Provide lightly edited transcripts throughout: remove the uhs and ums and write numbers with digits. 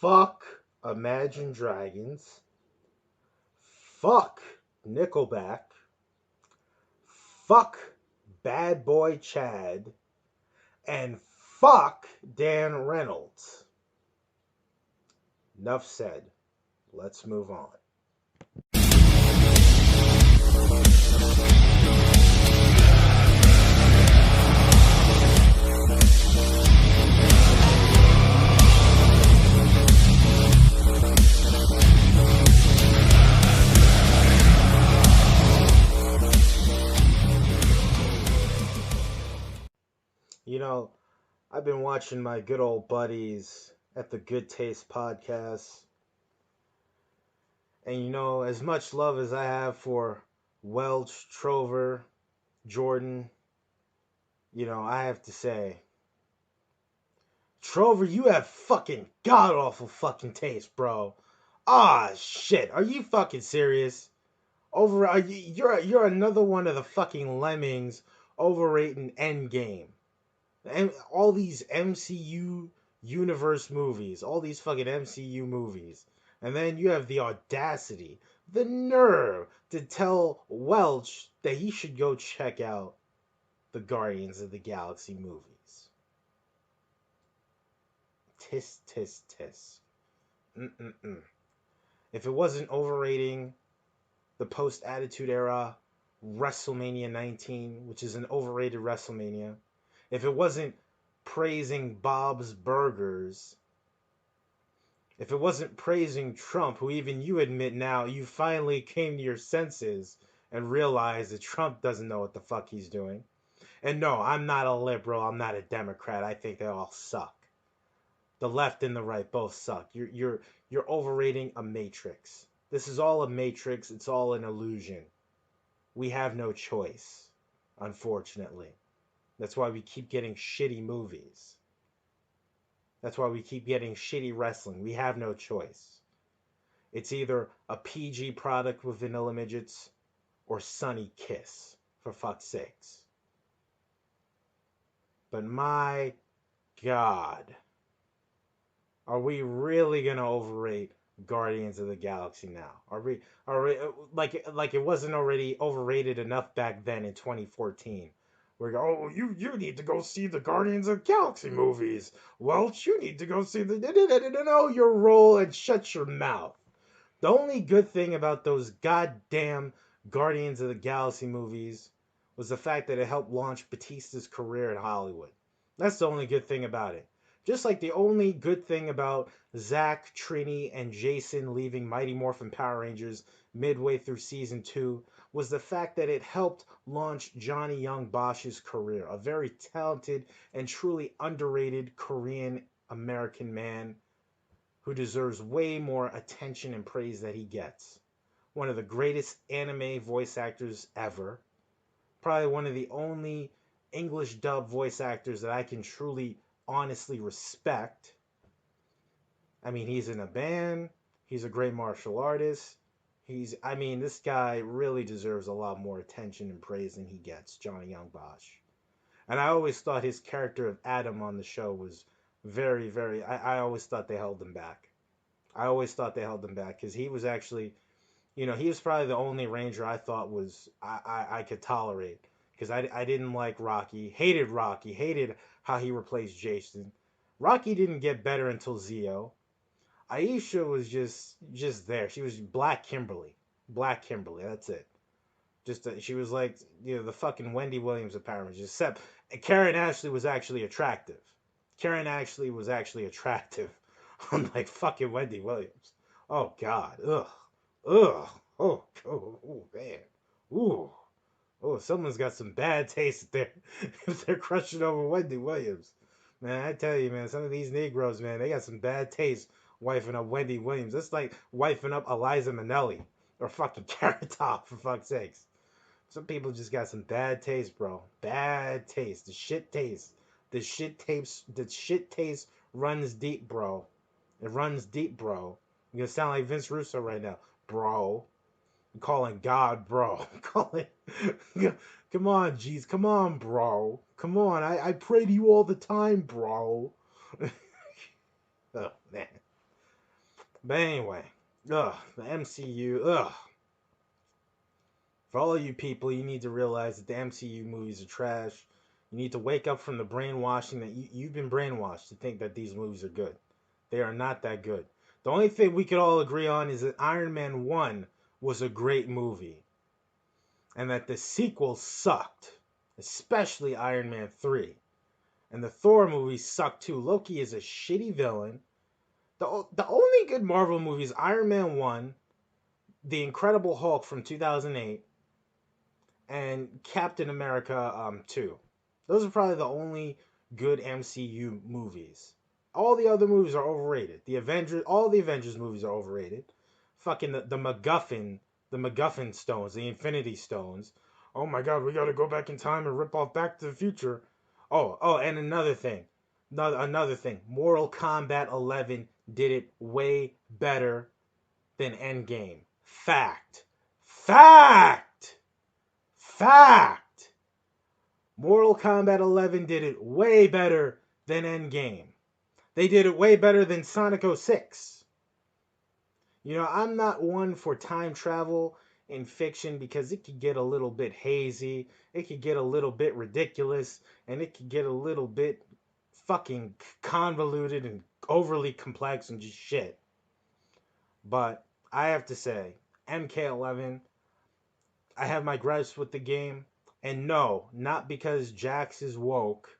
Fuck Imagine Dragons. Fuck Nickelback. Fuck Bad Boy Chad. And fuck Dan Reynolds. Enough said. Let's move on. You know, I've been watching my good old buddies at the Good Taste podcast. And as much love as I have for Welch, Trover, Jordan, I have to say, Trover, you have fucking god awful fucking taste, bro. Ah, shit. Are you fucking serious? You're another one of the fucking lemmings overrating Endgame. And all these MCU universe movies, all these fucking MCU movies. And then you have the audacity, the nerve to tell Welch that he should go check out the Guardians of the Galaxy movies. Tis, tis, tis. Mm-mm-mm. If it wasn't overrating the post-Attitude Era WrestleMania 19, which is an overrated WrestleMania, if it wasn't praising Bob's Burgers, if it wasn't praising Trump, who even you admit now you finally came to your senses and realized that Trump doesn't know what the fuck he's doing. And no, I'm not a liberal, I'm not a Democrat. I think they all suck. The left and the right both suck. You're overrating a matrix. This is all a matrix, it's all an illusion. We have no choice, unfortunately. That's why we keep getting shitty movies. That's why we keep getting shitty wrestling. We have no choice. It's either a PG product with vanilla midgets or Sunny Kiss, for fuck's sakes. But my God, are we really gonna overrate Guardians of the Galaxy now? Are we like it wasn't already overrated enough back then in 2014? We go, oh, you need to go see the Guardians of the Galaxy movies. Welch, you need to go see the no, your role and shut your mouth. The only good thing about those goddamn Guardians of the Galaxy movies was the fact that it helped launch Batista's career in Hollywood. That's the only good thing about it. Just like the only good thing about Zach, Trini, and Jason leaving Mighty Morphin Power Rangers midway through season 2 was the fact that it helped launch Johnny Young Bosch's career, a very talented and truly underrated Korean American man who deserves way more attention and praise that he gets. One of the greatest anime voice actors ever. Probably one of the only English dub voice actors that I can truly honestly respect. I mean, he's in a band. He's a great martial artist. This guy really deserves a lot more attention and praise than he gets, Johnny Young Bosch. And I always thought his character of Adam on the show was very, very, I always thought they held him back. I always thought they held him back because he was actually, he was probably the only Ranger I thought I could tolerate. Because I didn't like Rocky, hated how he replaced Jason. Rocky didn't get better until Zio. Aisha was just there. She was Black Kimberly. That's it. She was like the fucking Wendy Williams of Power Rangers. Except Karen Ashley was actually attractive. Unlike fucking Wendy Williams. Oh God. Ugh. Oh. Oh man. Ooh. Oh, someone's got some bad taste there if they're crushing over Wendy Williams. Man, I tell you, man, some of these Negroes, man, they got some bad taste wifing up Wendy Williams. It's like wifing up Eliza Minnelli or fucking Carrot Top, for fuck's sakes. Some people just got some bad taste, bro. Bad taste. The shit taste. The shit taste runs deep, bro. It runs deep, bro. You're gonna sound like Vince Russo right now, bro. I'm calling God, bro. Come on, jeez. Come on, bro. Come on. I pray to you all the time, bro. Oh, man. But anyway, the MCU, For all you people, you need to realize that the MCU movies are trash. You need to wake up from the brainwashing that you've been brainwashed to think that these movies are good. They are not that good. The only thing we could all agree on is that Iron Man 1 was a great movie and that the sequel sucked, especially Iron Man 3. And the Thor movies suck too. Loki is a shitty villain. The only good Marvel movies Iron Man 1, The Incredible Hulk from 2008, and Captain America 2. Those are probably the only good MCU movies. All the other movies are overrated. All the Avengers movies are overrated. Fucking the MacGuffin stones, the Infinity Stones. Oh my God, we gotta go back in time and rip off Back to the Future. And another thing. Mortal Kombat 11 did it way better than Endgame. Fact. Fact. Fact! Mortal Kombat 11 did it way better than Endgame. They did it way better than Sonic 06. I'm not one for time travel in fiction because it could get a little bit hazy, it could get a little bit ridiculous, and it could get a little bit fucking convoluted and overly complex and just shit. But I have to say, MK11, I have my gripes with the game, and no, not because Jax is woke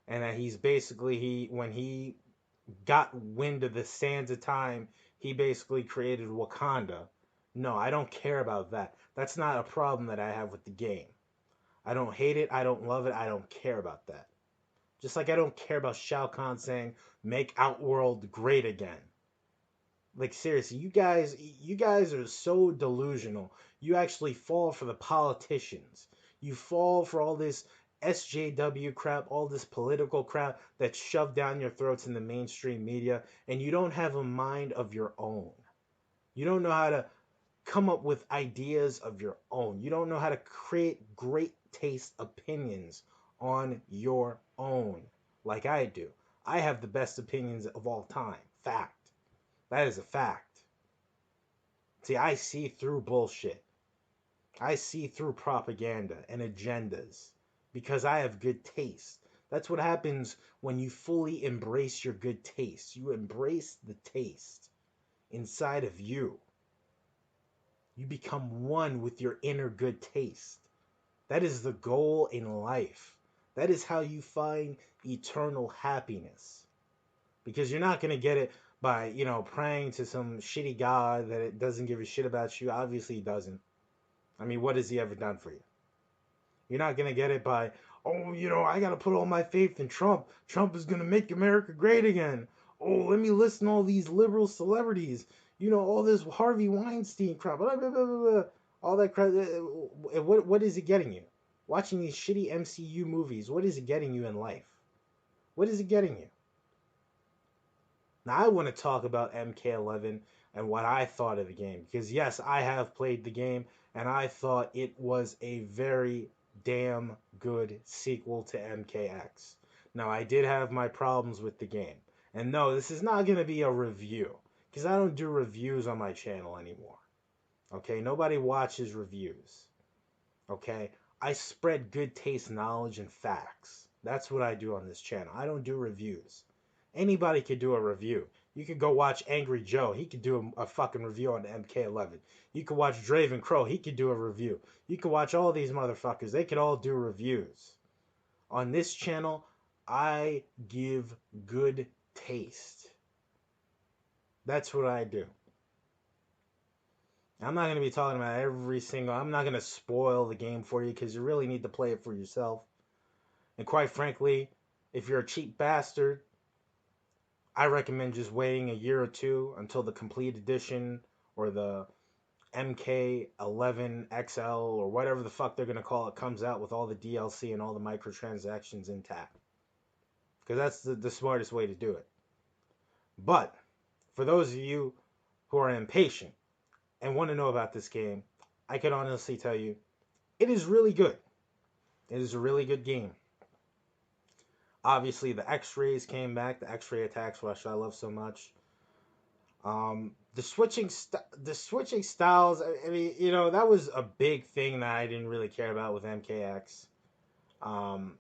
and that he's basically when he got wind of the sands of time, he basically created Wakanda. No, I don't care about that. That's not a problem that I have with the game. I don't hate it, I don't love it, I don't care about that. Just like I don't care about Shao Kahn saying make Outworld great again. Like seriously, you guys are so delusional. You actually fall for the politicians. You fall for all this SJW crap, all this political crap that's shoved down your throats in the mainstream media, and you don't have a mind of your own. You don't know how to come up with ideas of your own. You don't know how to create great taste opinions on your own like I do. I have the best opinions of all time. Fact. That is a fact. See, I see through bullshit. I see through propaganda and agendas because I have good taste. That's what happens when you fully embrace your good taste. You embrace the taste inside of you. You become one with your inner good taste. That is the goal in life. That is how you find eternal happiness. Because you're not going to get it by, praying to some shitty god that it doesn't give a shit about you. Obviously, he doesn't. I mean, what has he ever done for you? You're not going to get it by, I got to put all my faith in Trump. Trump is going to make America great again. Oh, let me listen to all these liberal celebrities. All this Harvey Weinstein crap. Blah, blah, blah, blah, all that crap. What is it getting you? Watching these shitty MCU movies, what is it getting you in life? What is it getting you? Now, I want to talk about MK11 and what I thought of the game. Because, yes, I have played the game, and I thought it was a very damn good sequel to MKX. Now, I did have my problems with the game. And no, this is not going to be a review. Because I don't do reviews on my channel anymore. Okay? Nobody watches reviews. Okay? I spread good taste, knowledge, and facts. That's what I do on this channel. I don't do reviews. Anybody could do a review. You could go watch Angry Joe. He could do a fucking review on the MK11. You could watch Draven Crow. He could do a review. You could watch all these motherfuckers. They could all do reviews. On this channel, I give good taste. That's what I do. I'm not going to be talking about I'm not going to spoil the game for you because you really need to play it for yourself. And quite frankly, if you're a cheap bastard, I recommend just waiting a year or two until the complete edition or the MK11 XL or whatever the fuck they're going to call it comes out with all the DLC and all the microtransactions intact. Because that's the smartest way to do it. But for those of you who are impatient and want to know about this game, I can honestly tell you it is really good. It is a really good game. Obviously, the X-rays came back. The X-ray attacks, which I love so much. The switching styles. I mean, that was a big thing that I didn't really care about with MKX. Um,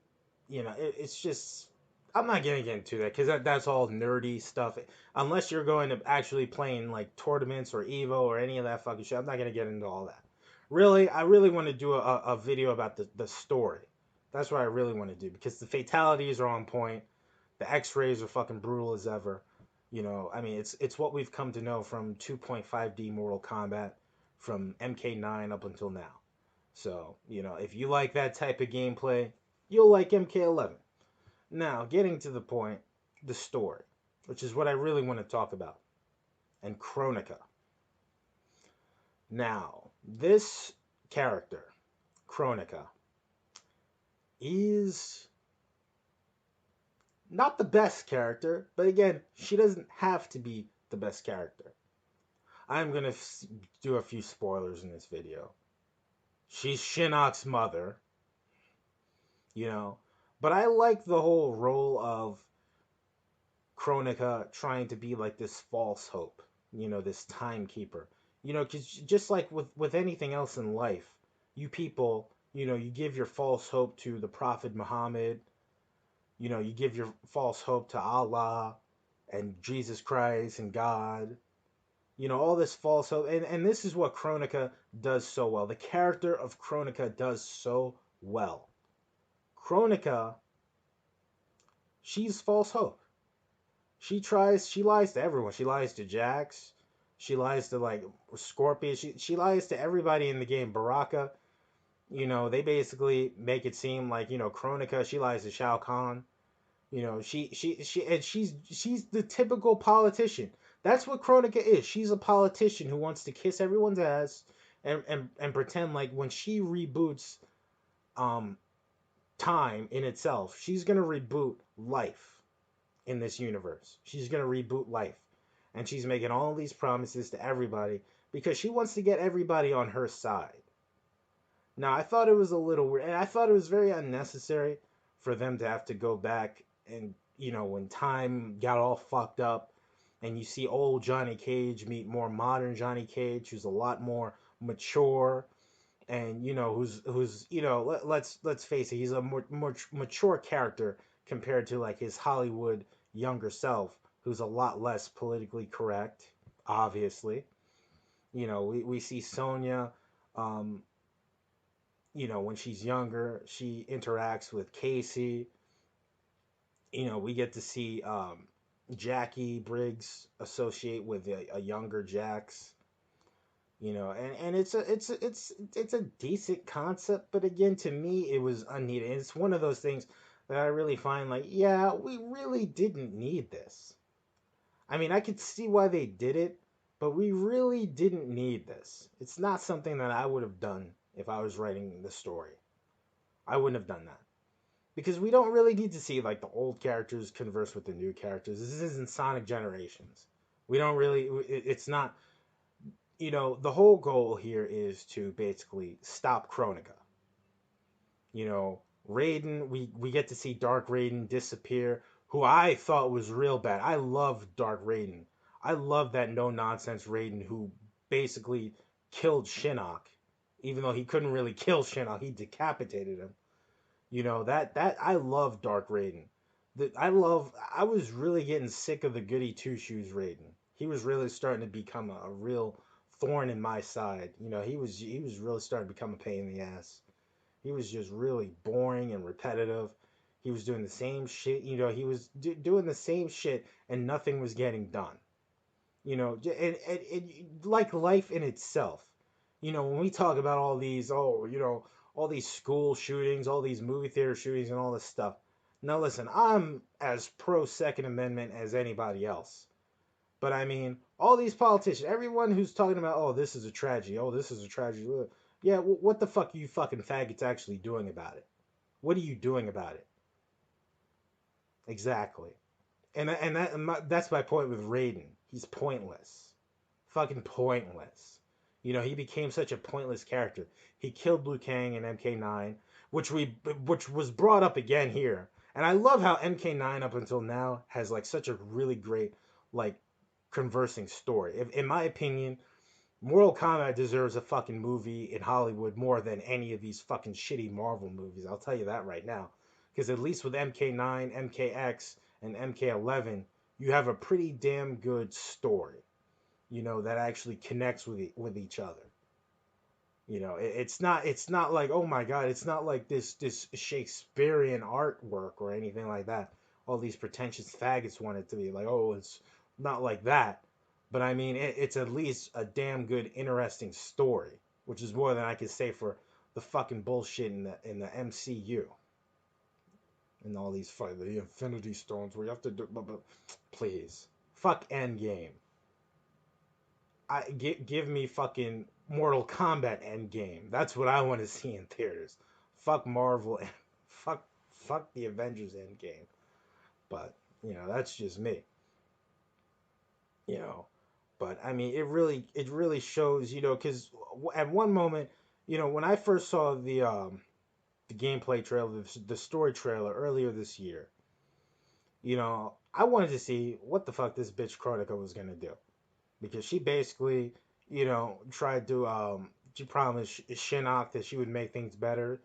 it's just I'm not gonna get into that because that's all nerdy stuff. Unless you're going to actually playing like tournaments or Evo or any of that fucking shit, I'm not gonna get into all that. Really, I really want to do a video about the story. That's what I really want to do because the fatalities are on point. The X-rays are fucking brutal as ever. I mean, it's what we've come to know from 2.5D Mortal Kombat, from MK9 up until now. So, if you like that type of gameplay, you'll like MK11. Now, getting to the point, the story, which is what I really want to talk about, and Kronika. Now, this character, Kronika, is not the best character, but again, she doesn't have to be the best character. I'm going to do a few spoilers in this video. She's Shinnok's mother, you know, but I like the whole role of Kronika trying to be like this false hope, this timekeeper. Because just like with anything else in life, you people, you give your false hope to the Prophet Muhammad, you give your false hope to Allah and Jesus Christ and God, all this false hope. And this is what Kronika does so well. The character of Kronika does so well. Kronika, she's false hope. She lies to everyone. She lies to Jax. She lies to like Scorpion. She lies to everybody in the game. Baraka, they basically make it seem like, Kronika, she lies to Shao Kahn. And she's the typical politician. That's what Kronika is. She's a politician who wants to kiss everyone's ass and pretend like when she reboots um time in itself, she's gonna reboot life in this universe. She's gonna reboot life. And she's making all these promises to everybody because she wants to get everybody on her side. Now, I thought it was a little weird, and I thought it was very unnecessary for them to have to go back and, when time got all fucked up, and you see old Johnny Cage meet more modern Johnny Cage, who's a lot more mature, and who's let's face it, he's a more mature character compared to like his Hollywood younger self, who's a lot less politically correct. Obviously, we see Sonya. Um, when she's younger, she interacts with Casey. We get to see Jackie Briggs associate with a younger Jax. And it's a decent concept, but again, to me, it was unneeded. It's one of those things that I really find like, yeah, we really didn't need this. I mean, I could see why they did it, but we really didn't need this. It's not something that I would have done if I was writing the story. I wouldn't have done that. Because we don't really need to see like the old characters converse with the new characters. This isn't Sonic Generations. We don't really. It's not. The whole goal here is to basically stop Kronika. Raiden. We get to see Dark Raiden disappear, who I thought was real bad. I love Dark Raiden. I love that no nonsense Raiden who basically killed Shinnok, even though he couldn't really kill Shinnok. He decapitated him. That I love Dark Raiden. I was really getting sick of the goody two shoes Raiden. He was really starting to become a real thorn in my side. He was really starting to become a pain in the ass. He was just really boring and repetitive. He was doing the same shit. He was doing the same shit and nothing was getting done. And like life in itself. When we talk about all these, all these school shootings, all these movie theater shootings, and all this stuff. Now, listen, I'm as pro Second Amendment as anybody else. But I mean, all these politicians, everyone who's talking about, oh, this is a tragedy, oh, this is a tragedy. Yeah, what the fuck are you fucking faggots actually doing about it? What are you doing about it? Exactly. That's my point with Raiden. He's pointless. Fucking pointless. He became such a pointless character. He killed Liu Kang in MK9, which was brought up again here. And I love how MK9 up until now has like such a really great like conversing story. If, in my opinion, Mortal Kombat deserves a fucking movie in Hollywood more than any of these fucking shitty Marvel movies. I'll tell you that right now. Because at least with MK9, MKX, and MK11, you have a pretty damn good story, that actually connects with each other. It's not like, oh my god, it's not like this Shakespearean artwork or anything like that. All these pretentious faggots want it to be like, oh, it's not like that. But I mean, it's at least a damn good, interesting story, which is more than I could say for the fucking bullshit in the MCU and all these the Infinity Stones where you have to do. Please, fuck Endgame. Give me fucking Mortal Kombat Endgame. That's what I want to see in theaters. Fuck Marvel and fuck the Avengers Endgame. But that's just me. You know, but I mean, it really shows. Because at one moment, when I first saw the gameplay trailer, the story trailer earlier this year, I wanted to see what the fuck this bitch Chronica was gonna do because she basically, tried to she promised Shinnok that she would make things better.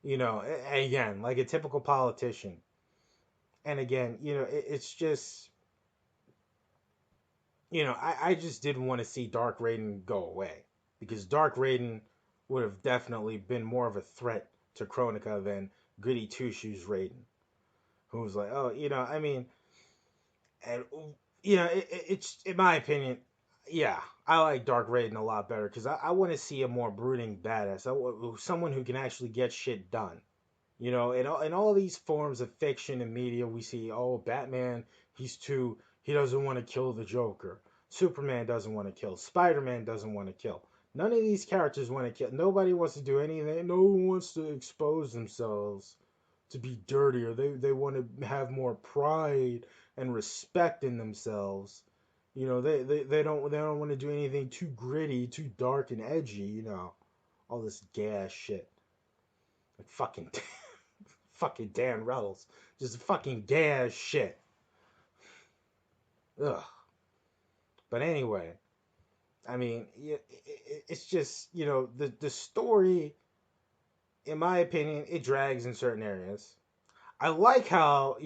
Again, like a typical politician. And again, it's just, I just didn't want to see Dark Raiden go away because Dark Raiden would have definitely been more of a threat to Kronika than Goody Two Shoes Raiden, who was like, oh, I mean, and it's in my opinion, yeah, I like Dark Raiden a lot better because I want to see a more brooding badass, someone who can actually get shit done. In all these forms of fiction and media, we see, oh, Batman, he doesn't want to kill the Joker. Superman doesn't want to kill. Spider-Man doesn't want to kill. None of these characters want to kill. Nobody wants to do anything. No one wants to expose themselves to be dirtier. They want to have more pride and respect in themselves. They don't want to do anything too gritty, too dark and edgy. All this gas shit. Like fucking Dan Reynolds, just fucking gas shit. Ugh. But anyway, I mean, it's just the story. In my opinion, it drags in certain areas. I like how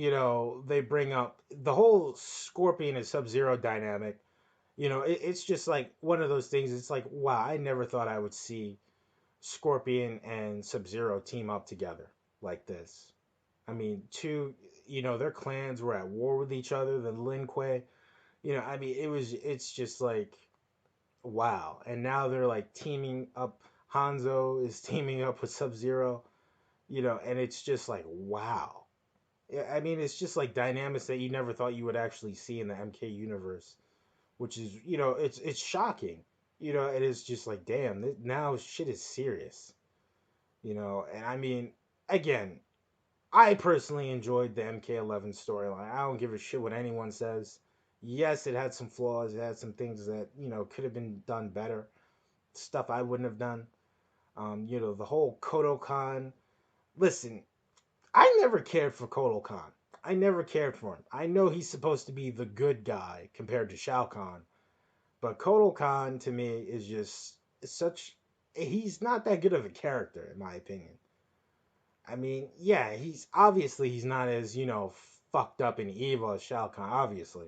they bring up the whole Scorpion and Sub Zero dynamic. It's just like one of those things. It's like, wow, I never thought I would see Scorpion and Sub Zero team up together like this. I mean, their clans were at war with each other. The Lin Kuei, I mean, it's just like, wow. And now they're like teaming up. Hanzo is teaming up with Sub Zero, and it's just like, wow. Yeah, I mean, it's just like dynamics that you never thought you would actually see in the MK universe, which is, it's shocking. It is just like, damn, now shit is serious, and I mean, again, I personally enjoyed the MK11 storyline. I don't give a shit what anyone says. Yes, it had some flaws. It had some things that could have been done better. Stuff I wouldn't have done. The whole Kodokan. Listen, I never cared for Kodokan. I never cared for him. I know he's supposed to be the good guy compared to Shao Kahn, but Kodokan to me is just such. He's not that good of a character, in my opinion. I mean, yeah, he's not as fucked up and evil as Shao Kahn, obviously.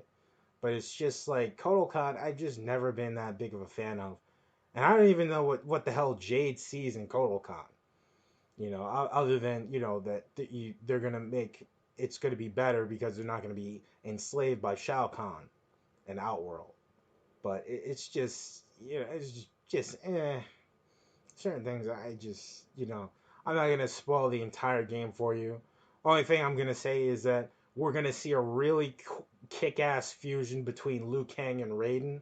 But it's just like Kotal Kahn, I've just never been that big of a fan of, and I don't even know what the hell Jade sees in Kotal Kahn. Other than they're gonna make it's gonna be better because they're not gonna be enslaved by Shao Kahn and Outworld. But it's just it's just certain things I just I'm not gonna spoil the entire game for you. Only thing I'm gonna say is that we're gonna see a really kick-ass fusion between Liu Kang and Raiden.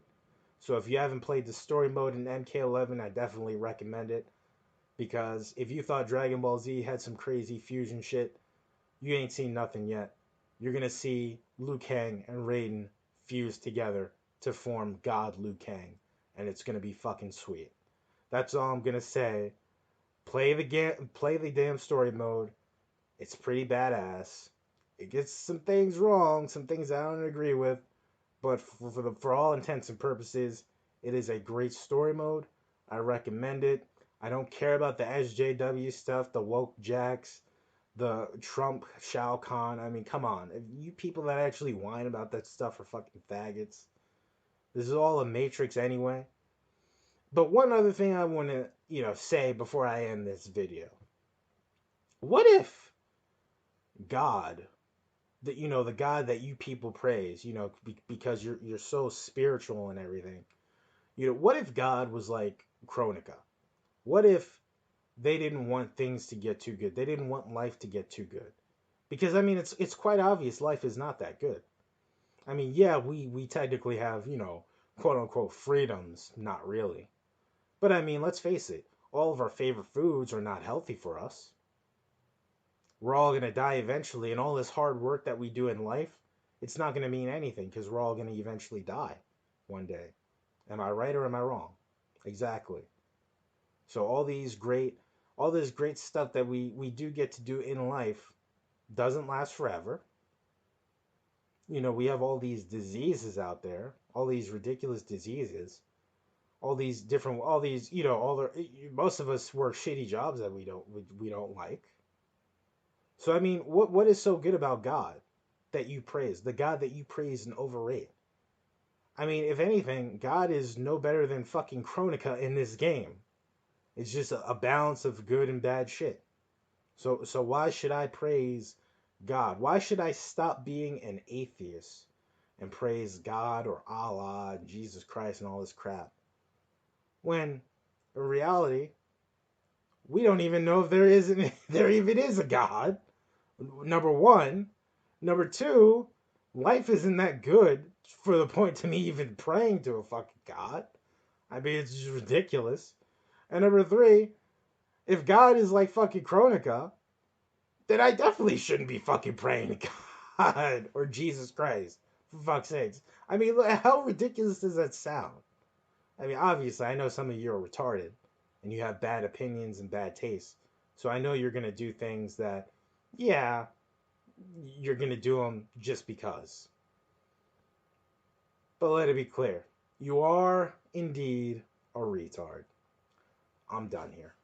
So if you haven't played the story mode in MK11, I definitely recommend it because if you thought Dragon Ball Z had some crazy fusion shit, you ain't seen nothing yet. You're gonna see Liu Kang and Raiden fuse together to form God Liu Kang, and it's gonna be fucking sweet. That's all I'm gonna say. Play the damn story mode. It's pretty badass. It gets some things wrong, some things I don't agree with, But for all intents and purposes, it is a great story mode. I recommend it. I don't care about the SJW stuff, the woke jacks, the Trump Shao Kahn. I mean, come on. If you people that actually whine about that stuff are fucking faggots. This is all a matrix anyway. But one other thing I want to, say before I end this video. What if God, the God that you people praise, because you're so spiritual and everything. What if God was like Chronica? What if they didn't want things to get too good? They didn't want life to get too good. Because I mean, it's quite obvious life is not that good. I mean, yeah, we technically have, quote unquote freedoms, not really. But I mean, let's face it, all of our favorite foods are not healthy for us. We're all going to die eventually, and all this hard work that we do in life, it's not going to mean anything because we're all going to eventually die one day. Am I right or am I wrong? Exactly. So all this great stuff that we do get to do in life doesn't last forever. We have all these diseases out there, all these ridiculous diseases, all these, all the most of us work shitty jobs that we don't like. So I mean, what is so good about God that you praise? The God that you praise and overrate. I mean, if anything, God is no better than fucking Chronica in this game. It's just a balance of good and bad shit. So why should I praise God? Why should I stop being an atheist and praise God or Allah and Jesus Christ and all this crap? When in reality, we don't even know if there even is a God. Number one. Number two, life isn't that good for the point to me even praying to a fucking God. I mean, it's just ridiculous. And number three, if God is like fucking Chronica, then I definitely shouldn't be fucking praying to God or Jesus Christ, for fuck's sakes. I mean, how ridiculous does that sound? I mean, obviously, I know some of you are retarded and you have bad opinions and bad taste. So I know you're going to do things that, yeah, you're going to do them just because. But let it be clear, you are indeed a retard. I'm done here.